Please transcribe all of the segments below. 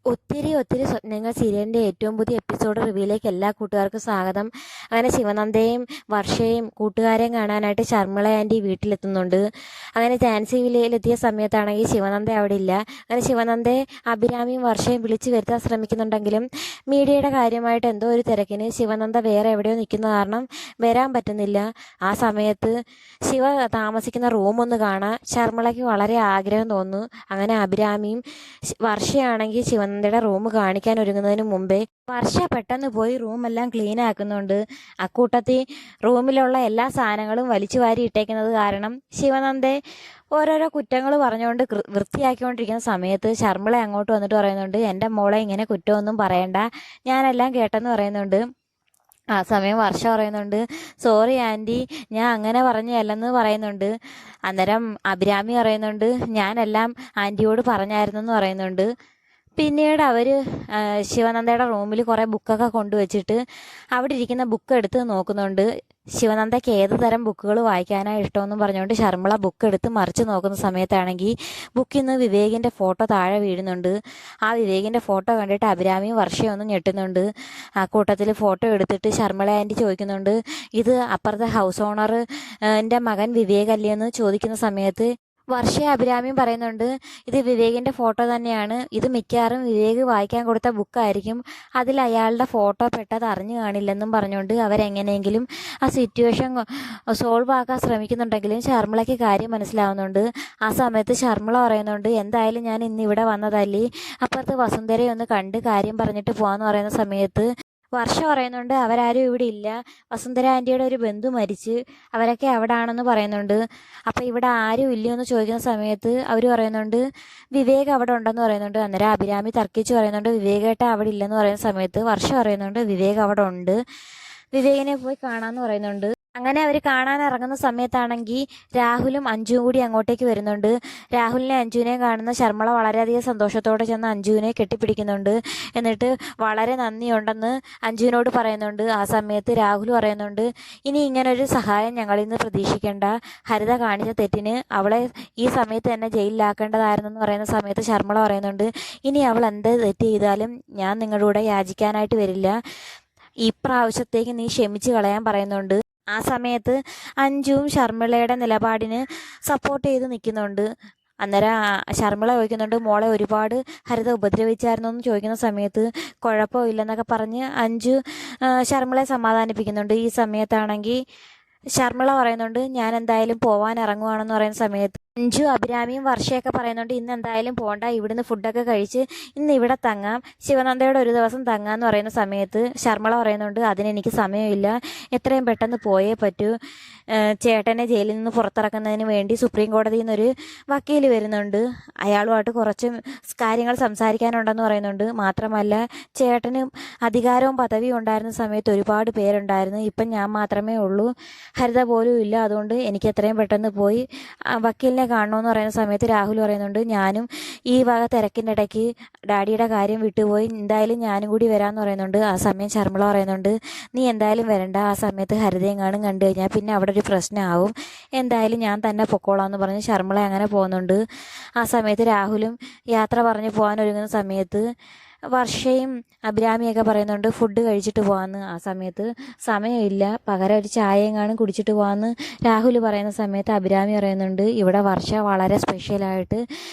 ഒത്തിരി ഒത്തിരി സ്വപ്നങ്ങൾ സീരിയലിൻ്റെ ഏറ്റവും പുതിയ എപ്പിസോഡ് റിവ്യൂയിലേക്ക് എല്ലാ കൂട്ടുകാർക്കും സ്വാഗതം. അങ്ങനെ ശിവനന്ദയും വർഷയും കൂട്ടുകാരെയും കാണാനായിട്ട് ശർമിള ആൻറ്റി വീട്ടിലെത്തുന്നുണ്ട്. അങ്ങനെ ജാൻസി വില്ലയിലെത്തിയ സമയത്താണെങ്കിൽ ശിവനന്ദ അവിടെ ഇല്ല. അങ്ങനെ ശിവനന്ദയെ അഭിരാമിയും വർഷയും വിളിച്ചു വരുത്താൻ ശ്രമിക്കുന്നുണ്ടെങ്കിലും മീഡിയയുടെ കാര്യമായിട്ട് എന്തോ ഒരു തിരക്കിന് ശിവനന്ദ വേറെ എവിടെയോ നിൽക്കുന്ന കാരണം വരാൻ പറ്റുന്നില്ല. ആ സമയത്ത് ശിവ താമസിക്കുന്ന റൂമൊന്ന് കാണാൻ ശർമിളയ്ക്ക് വളരെ ആഗ്രഹം തോന്നുന്നു. അങ്ങനെ അഭിരാമിയും വർഷയാണെങ്കിൽ ശിവനന്ദയുടെ റൂം കാണിക്കാൻ ഒരുങ്ങുന്നതിന് മുമ്പേ വർഷ പെട്ടെന്ന് പോയി റൂമെല്ലാം ക്ലീൻ ആക്കുന്നുണ്ട്. അക്കൂട്ടത്തിൽ റൂമിലുള്ള എല്ലാ സാധനങ്ങളും വലിച്ചു വാരി ഇട്ടേക്കുന്നത് കാരണം ശിവനന്ദയെ ഓരോരോ കുറ്റങ്ങൾ പറഞ്ഞുകൊണ്ട് വൃത്തിയാക്കിക്കൊണ്ടിരിക്കുന്ന സമയത്ത് ശർമിള അങ്ങോട്ട് വന്നിട്ട് പറയുന്നുണ്ട്, എൻ്റെ മോളെ ഇങ്ങനെ കുറ്റമൊന്നും പറയണ്ട, ഞാനെല്ലാം കേട്ടെന്ന് പറയുന്നുണ്ട്. ആ സമയം വർഷ പറയുന്നുണ്ട്, സോറി ആൻറ്റി, ഞാൻ അങ്ങനെ പറഞ്ഞതല്ലെന്ന് പറയുന്നുണ്ട്. അന്നേരം അഭിരാമി പറയുന്നുണ്ട്, ഞാനെല്ലാം ആൻറ്റിയോട് പറഞ്ഞായിരുന്നെന്ന് പറയുന്നുണ്ട്. പിന്നീട് അവർ ശിവനന്ദയുടെ റൂമിൽ കുറേ ബുക്കൊക്കെ കൊണ്ടുവച്ചിട്ട് അവിടെ ഇരിക്കുന്ന ബുക്ക് എടുത്ത് നോക്കുന്നുണ്ട്. ശിവനന്ദയ്ക്ക് ഏത് തരം ബുക്കുകൾ വായിക്കാനാണ് ഇഷ്ടമെന്ന് പറഞ്ഞുകൊണ്ട് ശർമിള ബുക്ക് എടുത്ത് മറിച്ച് നോക്കുന്ന സമയത്താണെങ്കിൽ ബുക്കിൽ നിന്ന് വിവേകിൻ്റെ ഫോട്ടോ താഴെ വീഴുന്നുണ്ട്. ആ വിവേകിൻ്റെ ഫോട്ടോ കണ്ടിട്ട് അഭിരാമിയും വർഷയും ഒന്നും ഞെട്ടുന്നുണ്ട്. ആ കൂട്ടത്തിൽ ഫോട്ടോ എടുത്തിട്ട് ശർമിള ആൻറ്റി ചോദിക്കുന്നുണ്ട്, ഇത് അപ്പുറത്തെ ഹൗസ് ഓണർ എൻ്റെ മകൻ വിവേക് അല്ലേ എന്ന് ചോദിക്കുന്ന സമയത്ത് വർഷ അഭിരാമിയും പറയുന്നുണ്ട്, ഇത് വിവേകിൻ്റെ ഫോട്ടോ തന്നെയാണ്, ഇത് മിക്കവാറും വിവേക് വായിക്കാൻ കൊടുത്ത ബുക്കായിരിക്കും, അതിൽ അയാളുടെ ഫോട്ടോ പെട്ടത് അറിഞ്ഞു കാണില്ലെന്നും പറഞ്ഞുകൊണ്ട് അവരെങ്ങനെയെങ്കിലും ആ സിറ്റുവേഷൻ സോൾവ് ആക്കാൻ ശ്രമിക്കുന്നുണ്ടെങ്കിലും ശർമിളയ്ക്ക് കാര്യം മനസ്സിലാവുന്നുണ്ട്. ആ സമയത്ത് ശർമിള പറയുന്നുണ്ട്, എന്തായാലും ഞാൻ ഇന്ന് ഇവിടെ വന്നതല്ലേ, അപ്പുറത്ത് വസുന്ധരയെ ഒന്ന് കണ്ട് കാര്യം പറഞ്ഞിട്ട് പോകാമെന്ന് പറയുന്ന സമയത്ത് വർഷ പറയുന്നുണ്ട്, അവരാരും ഇവിടെ ഇല്ല, വസുന്ധര ആൻറ്റിയുടെ ഒരു ബന്ധു മരിച്ച്, അവരൊക്കെ അവിടെ ആണെന്ന് പറയുന്നുണ്ട്. അപ്പോൾ ഇവിടെ ആരും ഇല്ലയോ എന്ന് ചോദിക്കുന്ന സമയത്ത് അവർ പറയുന്നുണ്ട്, വിവേക് അവിടെ ഉണ്ടെന്ന് പറയുന്നുണ്ട്. അന്നേരം അഭിരാമി തർക്കിച്ച് പറയുന്നുണ്ട്, വിവേകേട്ട അവിടെ ഇല്ലെന്ന് പറയുന്ന സമയത്ത് വർഷ പറയുന്നുണ്ട്, വിവേക് അവിടെ ഉണ്ട്, വിവേകിനെ പോയി കാണാമെന്ന് പറയുന്നുണ്ട്. അങ്ങനെ അവർ കാണാൻ ഇറങ്ങുന്ന സമയത്താണെങ്കിൽ രാഹുലും അഞ്ജുവും കൂടി അങ്ങോട്ടേക്ക് വരുന്നുണ്ട്. രാഹുലിനെ അഞ്ജുവിനെയും കാണുന്ന ശർമിള വളരെയധികം സന്തോഷത്തോടെ ചെന്ന് അഞ്ജുവിനെ കെട്ടിപ്പിടിക്കുന്നുണ്ട്. എന്നിട്ട് വളരെ നന്ദിയുണ്ടെന്ന് അഞ്ജുവിനോട് പറയുന്നുണ്ട്. ആ സമയത്ത് രാഹുൽ പറയുന്നുണ്ട്, ഇനി ഇങ്ങനൊരു സഹായം ഞങ്ങളിൽ നിന്ന് പ്രതീക്ഷിക്കേണ്ട, ഹരിത കാണിച്ച തെറ്റിന് അവളെ ഈ സമയത്ത് തന്നെ ജയിലിലാക്കേണ്ടതായിരുന്നെന്ന് പറയുന്ന സമയത്ത് ശർമിള പറയുന്നുണ്ട്, ഇനി അവൾ എന്ത് തെറ്റ് ചെയ്താലും ഞാൻ നിങ്ങളുടെ കൂടെ യാചിക്കാനായിട്ട് വരില്ല, ഇപ്രാവശ്യത്തേക്ക് നീ ക്ഷമിച്ച് കളയാൻ പറയുന്നുണ്ട്. ആ സമയത്ത് അഞ്ജുവും ശർമിളയുടെ നിലപാടിന് സപ്പോർട്ട് ചെയ്ത് നിൽക്കുന്നുണ്ട്. അന്നേരം ശർമിള ചോദിക്കുന്നുണ്ട്, മോളെ ഒരുപാട് ഹരിത ഉപദ്രവിച്ചായിരുന്നു എന്ന് ചോദിക്കുന്ന സമയത്ത് കുഴപ്പമില്ലെന്നൊക്കെ പറഞ്ഞ് അഞ്ജു ശർമിളയെ സമാധാനിപ്പിക്കുന്നുണ്ട്. ഈ സമയത്താണെങ്കിൽ ശർമിള പറയുന്നുണ്ട്, ഞാൻ എന്തായാലും പോവാൻ ഇറങ്ങുവാണെന്ന് പറയുന്ന സമയത്ത് അഞ്ജു അഭിരാമിയും വർഷയൊക്കെ പറയുന്നുണ്ട്, ഇന്ന് എന്തായാലും പോകണ്ട, ഇവിടുന്ന് ഫുഡൊക്കെ കഴിച്ച് ഇന്ന് ഇവിടെ തങ്ങാം, ശിവനന്ദയുടെ ഒരു ദിവസം തങ്ങാമെന്ന് പറയുന്ന സമയത്ത് ശർമിള പറയുന്നുണ്ട്, അതിനെനിക്ക് സമയമില്ല, എത്രയും പെട്ടെന്ന് പോയേ പറ്റൂ, ചേട്ടനെ ജയിലിൽ നിന്ന് പുറത്തിറക്കുന്നതിന് വേണ്ടി സുപ്രീം കോടതിയിൽ നിന്നൊരു വക്കീൽ വരുന്നുണ്ട്, അയാളുമായിട്ട് കുറച്ച് കാര്യങ്ങൾ സംസാരിക്കാനുണ്ടെന്ന് പറയുന്നുണ്ട്. മാത്രമല്ല ചേട്ടന് അധികാരവും പദവിയും ഉണ്ടായിരുന്ന സമയത്ത് ഒരുപാട് പേരുണ്ടായിരുന്നു, ഇപ്പം ഞാൻ മാത്രമേ ഉള്ളൂ, ഹരിത പോലും ഇല്ല, അതുകൊണ്ട് എനിക്ക് എത്രയും പെട്ടെന്ന് പോയി വക്കീലിനെ കാണണമെന്ന് പറയുന്ന സമയത്ത് രാഹുൽ പറയുന്നുണ്ട്, ഞാനും ഈ വക തിരക്കിൻ്റെ ഇടയ്ക്ക് ഡാഡിയുടെ കാര്യം വിട്ടുപോയി, എന്തായാലും ഞാനും കൂടി വരാമെന്ന് പറയുന്നുണ്ട്. ആ സമയം ശർമിള പറയുന്നുണ്ട്, നീ എന്തായാലും വരണ്ട, ആ സമയത്ത് ഹരിതയും കാണും, കണ്ടു കഴിഞ്ഞാൽ പിന്നെ അവിടെ ഒരു പ്രശ്നമാവും, എന്തായാലും ഞാൻ തന്നെ പൊക്കോളാം എന്ന് പറഞ്ഞ് ശർമിള അങ്ങനെ പോകുന്നുണ്ട്. ആ സമയത്ത് രാഹുലും യാത്ര പറഞ്ഞ് പോകാൻ ഒരുങ്ങുന്ന സമയത്ത് വർഷയും അഭിരാമിയൊക്കെ പറയുന്നുണ്ട്, ഫുഡ് കഴിച്ചിട്ട് പോകാമെന്ന്. ആ സമയത്ത് സമയമില്ല, പകരം ഒരു ചായയും കാണും കുടിച്ചിട്ട് പോകാമെന്ന് രാഹുൽ പറയുന്ന സമയത്ത് അഭിരാമി പറയുന്നുണ്ട്, ഇവിടെ വർഷ വളരെ സ്പെഷ്യലായിട്ട്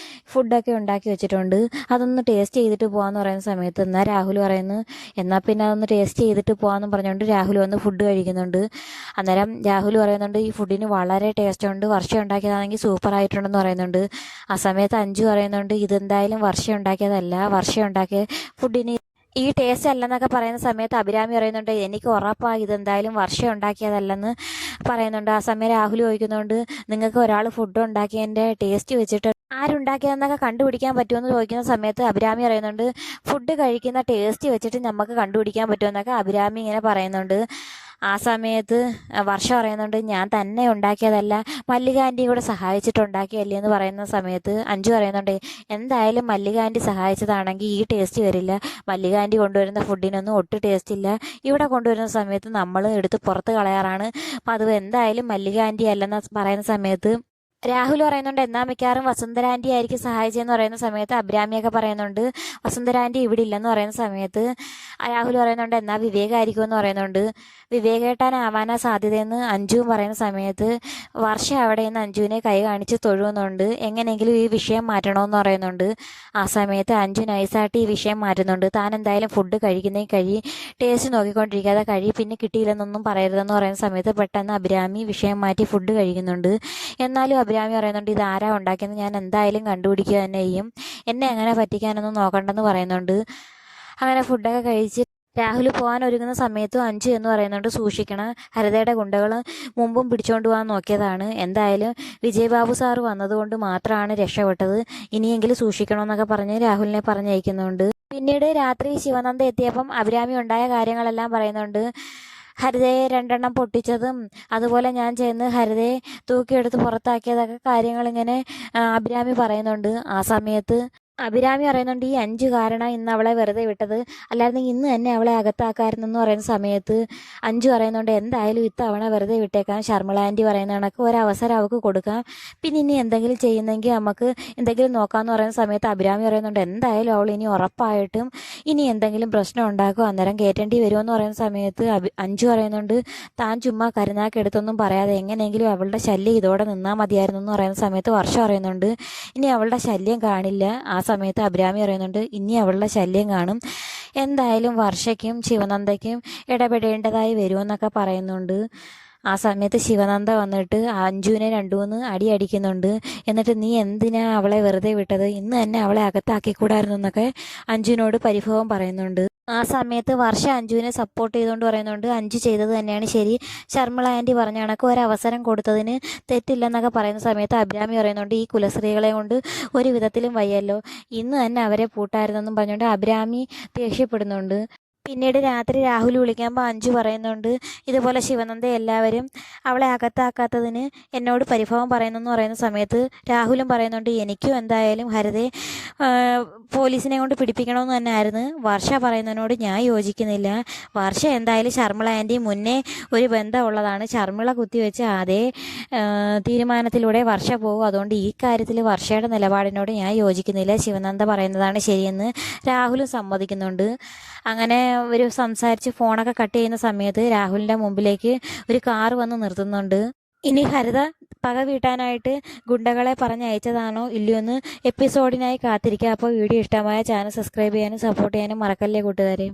ഫുഡൊക്കെ ഉണ്ടാക്കി വെച്ചിട്ടുണ്ട്, അതൊന്ന് ടേസ്റ്റ് ചെയ്തിട്ട് പോകാമെന്ന് പറയുന്ന സമയത്ത് എന്നാൽ രാഹുൽ പറയുന്നു, എന്നാൽ പിന്നെ അതൊന്ന് ടേസ്റ്റ് ചെയ്തിട്ട് പോകാമെന്ന് പറഞ്ഞുകൊണ്ട് രാഹുൽ വന്ന് ഫുഡ് കഴിക്കുന്നുണ്ട്. അന്നേരം രാഹുൽ പറയുന്നുണ്ട്, ഈ ഫുഡിന് വളരെ ടേസ്റ്റ് ഉണ്ട്, വർഷ ഉണ്ടാക്കിയതാണെങ്കിൽ സൂപ്പറായിട്ടുണ്ടെന്ന് പറയുന്നുണ്ട്. ആ സമയത്ത് അഞ്ജു പറയുന്നുണ്ട്, ഇതെന്തായാലും വർഷ ഉണ്ടാക്കിയതല്ല, വർഷ ഉണ്ടാക്കിയ ഫുഡിന് ഈ ടേസ്റ്റ് അല്ലെന്നൊക്കെ പറയുന്ന സമയത്ത് അഭിരാമി പറയുന്നുണ്ട്, എനിക്ക് ഉറപ്പാണ് ഇതെന്തായാലും വർഷം ഉണ്ടാക്കിയതല്ലെന്ന് പറയുന്നുണ്ട്. ആ സമയം രാഹുൽ ചോദിക്കുന്നുണ്ട്, നിങ്ങൾക്ക് ഒരാൾ ഫുഡ് ഉണ്ടാക്കിയതിൻ്റെ ടേസ്റ്റ് വെച്ചിട്ട് ആരുണ്ടാക്കിയതെന്നൊക്കെ കണ്ടുപിടിക്കാൻ പറ്റുമെന്ന് ചോദിക്കുന്ന സമയത്ത് അഭിരാമി പറയുന്നുണ്ട്, ഫുഡ് കഴിക്കുന്ന ടേസ്റ്റ് വെച്ചിട്ട് നമുക്ക് കണ്ടുപിടിക്കാൻ പറ്റുമെന്നൊക്കെ അഭിരാമി ഇങ്ങനെ പറയുന്നുണ്ട്. ആ സമയത്ത് വർഷ പറയുന്നുണ്ട്, ഞാൻ തന്നെ ഉണ്ടാക്കിയതല്ല, മല്ലിക ആൻറ്റിയും കൂടെ സഹായിച്ചിട്ടുണ്ടാക്കിയല്ലേ എന്ന് പറയുന്ന സമയത്ത് അഞ്ജു പറയുന്നുണ്ട്, എന്തായാലും മല്ലിക ആൻറ്റി സഹായിച്ചതാണെങ്കിൽ ഈ ടേസ്റ്റ് വരില്ല, മല്ലിക ആൻറ്റി കൊണ്ടുവരുന്ന ഫുഡിനൊന്നും ഒട്ടും ടേസ്റ്റ് ഇല്ല, ഇവിടെ കൊണ്ടുവരുന്ന സമയത്ത് നമ്മൾ എടുത്ത് പുറത്ത് കളയാറാണ് പതിവ്, എന്തായാലും മല്ലിക ആൻറ്റി അല്ലെന്ന് പറയുന്ന സമയത്ത് രാഹുൽ പറയുന്നുണ്ട് എന്നാ മിക്കവാറും വസുന്ധര ആൻറ്റി ആയിരിക്കും സഹായിച്ചതെന്ന് പറയുന്ന സമയത്ത് അഭിരാമിയൊക്കെ പറയുന്നുണ്ട് വസുന്ധര ആൻറ്റി ഇവിടെ ഇല്ലെന്ന് പറയുന്ന സമയത്ത് രാഹുൽ പറയുന്നുണ്ട് എന്നാ വിവേകായിരിക്കും എന്ന് പറയുന്നുണ്ട്. വിവേകേട്ടനാവാനാ സാധ്യതയെന്ന് അഞ്ജുവും പറയുന്ന സമയത്ത് വർഷ അവിടെ നിന്ന് അഞ്ജുവിനെ കൈ കാണിച്ച് തൊഴുകുന്നുണ്ട്. എങ്ങനെയെങ്കിലും ഈ വിഷയം മാറ്റണമെന്ന് പറയുന്നുണ്ട്. ആ സമയത്ത് അഞ്ജു നൈസായിട്ട് ഈ വിഷയം മാറ്റുന്നുണ്ട്. താൻ എന്തായാലും ഫുഡ് കഴിക്കുന്നേ ടേസ്റ്റ് നോക്കിക്കൊണ്ടിരിക്കാതെ പിന്നെ കിട്ടിയില്ലെന്നൊന്നും പറയരുതെന്ന് പറയുന്ന സമയത്ത് പെട്ടെന്ന് അഭിരാമി വിഷയം മാറ്റി ഫുഡ് കഴിക്കുന്നുണ്ട്. എന്നാലും അഭിരാമി പറയുന്നുണ്ട് ഇത് ആരാ ഉണ്ടാക്കിയെന്ന് ഞാൻ എന്തായാലും കണ്ടുപിടിക്കുക തന്നെ ചെയ്യും, എന്നെ അങ്ങനെ പറ്റിക്കാനൊന്നും നോക്കണ്ടെന്ന് പറയുന്നുണ്ട്. അങ്ങനെ ഫുഡൊക്കെ കഴിച്ച് രാഹുൽ പോകാൻ ഒരുങ്ങുന്ന സമയത്തും അഞ്ജു എന്ന് പറയുന്നുണ്ട് സൂക്ഷിക്കണം, ഹരിതയുടെ ഗുണ്ടകൾ മുമ്പും പിടിച്ചോണ്ട് പോകാൻ നോക്കിയതാണ്, എന്തായാലും വിജയബാബു സാറ് വന്നതുകൊണ്ട് മാത്രമാണ് രക്ഷപ്പെട്ടത്, ഇനിയെങ്കിലും സൂക്ഷിക്കണമെന്നൊക്കെ പറഞ്ഞ് രാഹുലിനെ പറഞ്ഞയക്കുന്നുണ്ട്. പിന്നീട് രാത്രി ശിവനന്ദ എത്തിയപ്പം അഭിരാമി ഉണ്ടായ കാര്യങ്ങളെല്ലാം പറയുന്നുണ്ട്. ഹരിതയെ 2 പൊട്ടിച്ചതും അതുപോലെ ഞാൻ ചെന്ന് ഹരിതയെ തൂക്കിയെടുത്ത് പുറത്താക്കിയതൊക്കെ കാര്യങ്ങളിങ്ങനെ അഭിരാമി പറയുന്നുണ്ട്. ആ സമയത്ത് അഭിരാമി പറയുന്നുണ്ട് ഈ അഞ്ജു കാരണം ഇന്ന് അവളെ വെറുതെ വിട്ടത്, അല്ലായിരുന്നെങ്കിൽ ഇന്ന് തന്നെ അവളെ അകത്താക്കാമായിരുന്നെന്ന് പറയുന്ന സമയത്ത് അഞ്ജു പറയുന്നുണ്ട് എന്തായാലും ഇത്തവണ വെറുതെ വിട്ടേക്കാം, ശർമ്മള ആൻറ്റി പറയുന്ന കണക്ക് ഒരവസരം അവൾക്ക് കൊടുക്കാം, പിന്നെ ഇനി എന്തെങ്കിലും ചെയ്യുന്നെങ്കിൽ നമുക്ക് എന്തെങ്കിലും നോക്കാമെന്ന് പറയുന്ന സമയത്ത് അഭിരാമി പറയുന്നുണ്ട് എന്തായാലും അവൾ ഇനി ഉറപ്പായിട്ടും ഇനി എന്തെങ്കിലും പ്രശ്നം ഉണ്ടാക്കും, അന്നേരം കയറ്റേണ്ടി വരുമെന്ന് പറയുന്ന സമയത്ത് അഞ്ജു പറയുന്നുണ്ട് താൻ ചുമ്മാ കരുനാക്കെടുത്തൊന്നും പറയാതെ എങ്ങനെയെങ്കിലും അവളുടെ ശല്യം ഇതോടെ നിന്നാൽ മതിയായിരുന്നു എന്ന് പറയുന്ന സമയത്ത് വർഷം പറയുന്നുണ്ട് ഇനി അവളുടെ ശല്യം കാണില്ല. ആ സമയത്ത് അഭിരാമി പറയുന്നുണ്ട് ഇനി അവളുടെ ശല്യം കാണും, എന്തായാലും വർഷയ്ക്കും ശിവനന്ദയ്ക്കും ഇടപെടേണ്ടതായി വരുമെന്നൊക്കെ പറയുന്നുണ്ട്. ആ സമയത്ത് ശിവനന്ദ വന്നിട്ട് അഞ്ജുവിനെ 2-3 അടി അടിക്കുന്നുണ്ട്. എന്നിട്ട് നീ എന്തിനാ അവളെ വെറുതെ വിട്ടത്, ഇന്ന് തന്നെ അവളെ അകത്താക്കിക്കൂടായിരുന്നു എന്നൊക്കെ അഞ്ജുവിനോട് പരിഭവം പറയുന്നുണ്ട്. ആ സമയത്ത് വർഷ അഞ്ജുവിനെ സപ്പോർട്ട് ചെയ്തുകൊണ്ട് പറയുന്നുണ്ട് അഞ്ജു ചെയ്തത് തന്നെയാണ് ശരി, ശർമ്മള ആൻറ്റി പറഞ്ഞ കണക്ക് ഒരവസരം കൊടുത്തതിന് തെറ്റില്ലെന്നൊക്കെ പറയുന്ന സമയത്ത് അഭിരാമി പറയുന്നുണ്ട് ഈ കുലസ്ത്രീകളെ കൊണ്ട് ഒരു വിധത്തിലും വയ്യല്ലോ, ഇന്ന് തന്നെ അവരെ പൂട്ടായിരുന്നെന്നും പറഞ്ഞുകൊണ്ട് അഭിരാമി ദേഷ്യപ്പെടുന്നുണ്ട്. പിന്നീട് രാത്രി രാഹുൽ വിളിക്കുമ്പോൾ അഞ്ജു പറയുന്നുണ്ട് ഇതുപോലെ ശിവനന്ദ എല്ലാവരും അവളെ അകത്താക്കാത്തതിന് എന്നോട് പരിഭവം പറയുന്നെന്ന് പറയുന്ന സമയത്ത് രാഹുലും പറയുന്നുണ്ട് എനിക്കും എന്തായാലും ഹരിതയെ പോലീസിനെ കൊണ്ട് പിടിപ്പിക്കണമെന്ന് തന്നെ ആയിരുന്നു, വർഷ പറയുന്നതിനോട് ഞാൻ യോജിക്കുന്നില്ല, വർഷ എന്തായാലും ശർമ്മള ആൻറ്റി മുന്നേ ഒരു ബന്ധമുള്ളതാണ്, ശർമ്മള കുത്തിവെച്ച് അതേ തീരുമാനത്തിലൂടെ വർഷ പോകും, അതുകൊണ്ട് ഈ കാര്യത്തിൽ വർഷയുടെ നിലപാടിനോട് ഞാൻ യോജിക്കുന്നില്ല, ശിവനന്ദ പറയുന്നതാണ് ശരിയെന്ന് രാഹുലും സമ്മതിക്കുന്നുണ്ട്. അങ്ങനെ ഒരു സംസാരിച്ച് ഫോണൊക്കെ കട്ട് ചെയ്യുന്ന സമയത്ത് രാഹുലിൻ്റെ മുമ്പിലേക്ക് ഒരു കാറ് വന്ന് നിർത്തുന്നുണ്ട്. ഇനി ഹരിത പക വീട്ടാനായിട്ട് ഗുണ്ടകളെ പറഞ്ഞയച്ചതാണോ ഇല്ലയോ എന്ന് എപ്പിസോഡിനായി കാത്തിരിക്കുക. അപ്പോൾ വീഡിയോ ഇഷ്ടമായ ചാനൽ സബ്സ്ക്രൈബ് ചെയ്യാനും സപ്പോർട്ട് ചെയ്യാനും മറക്കല്ലേ കൂട്ടുകാരെ.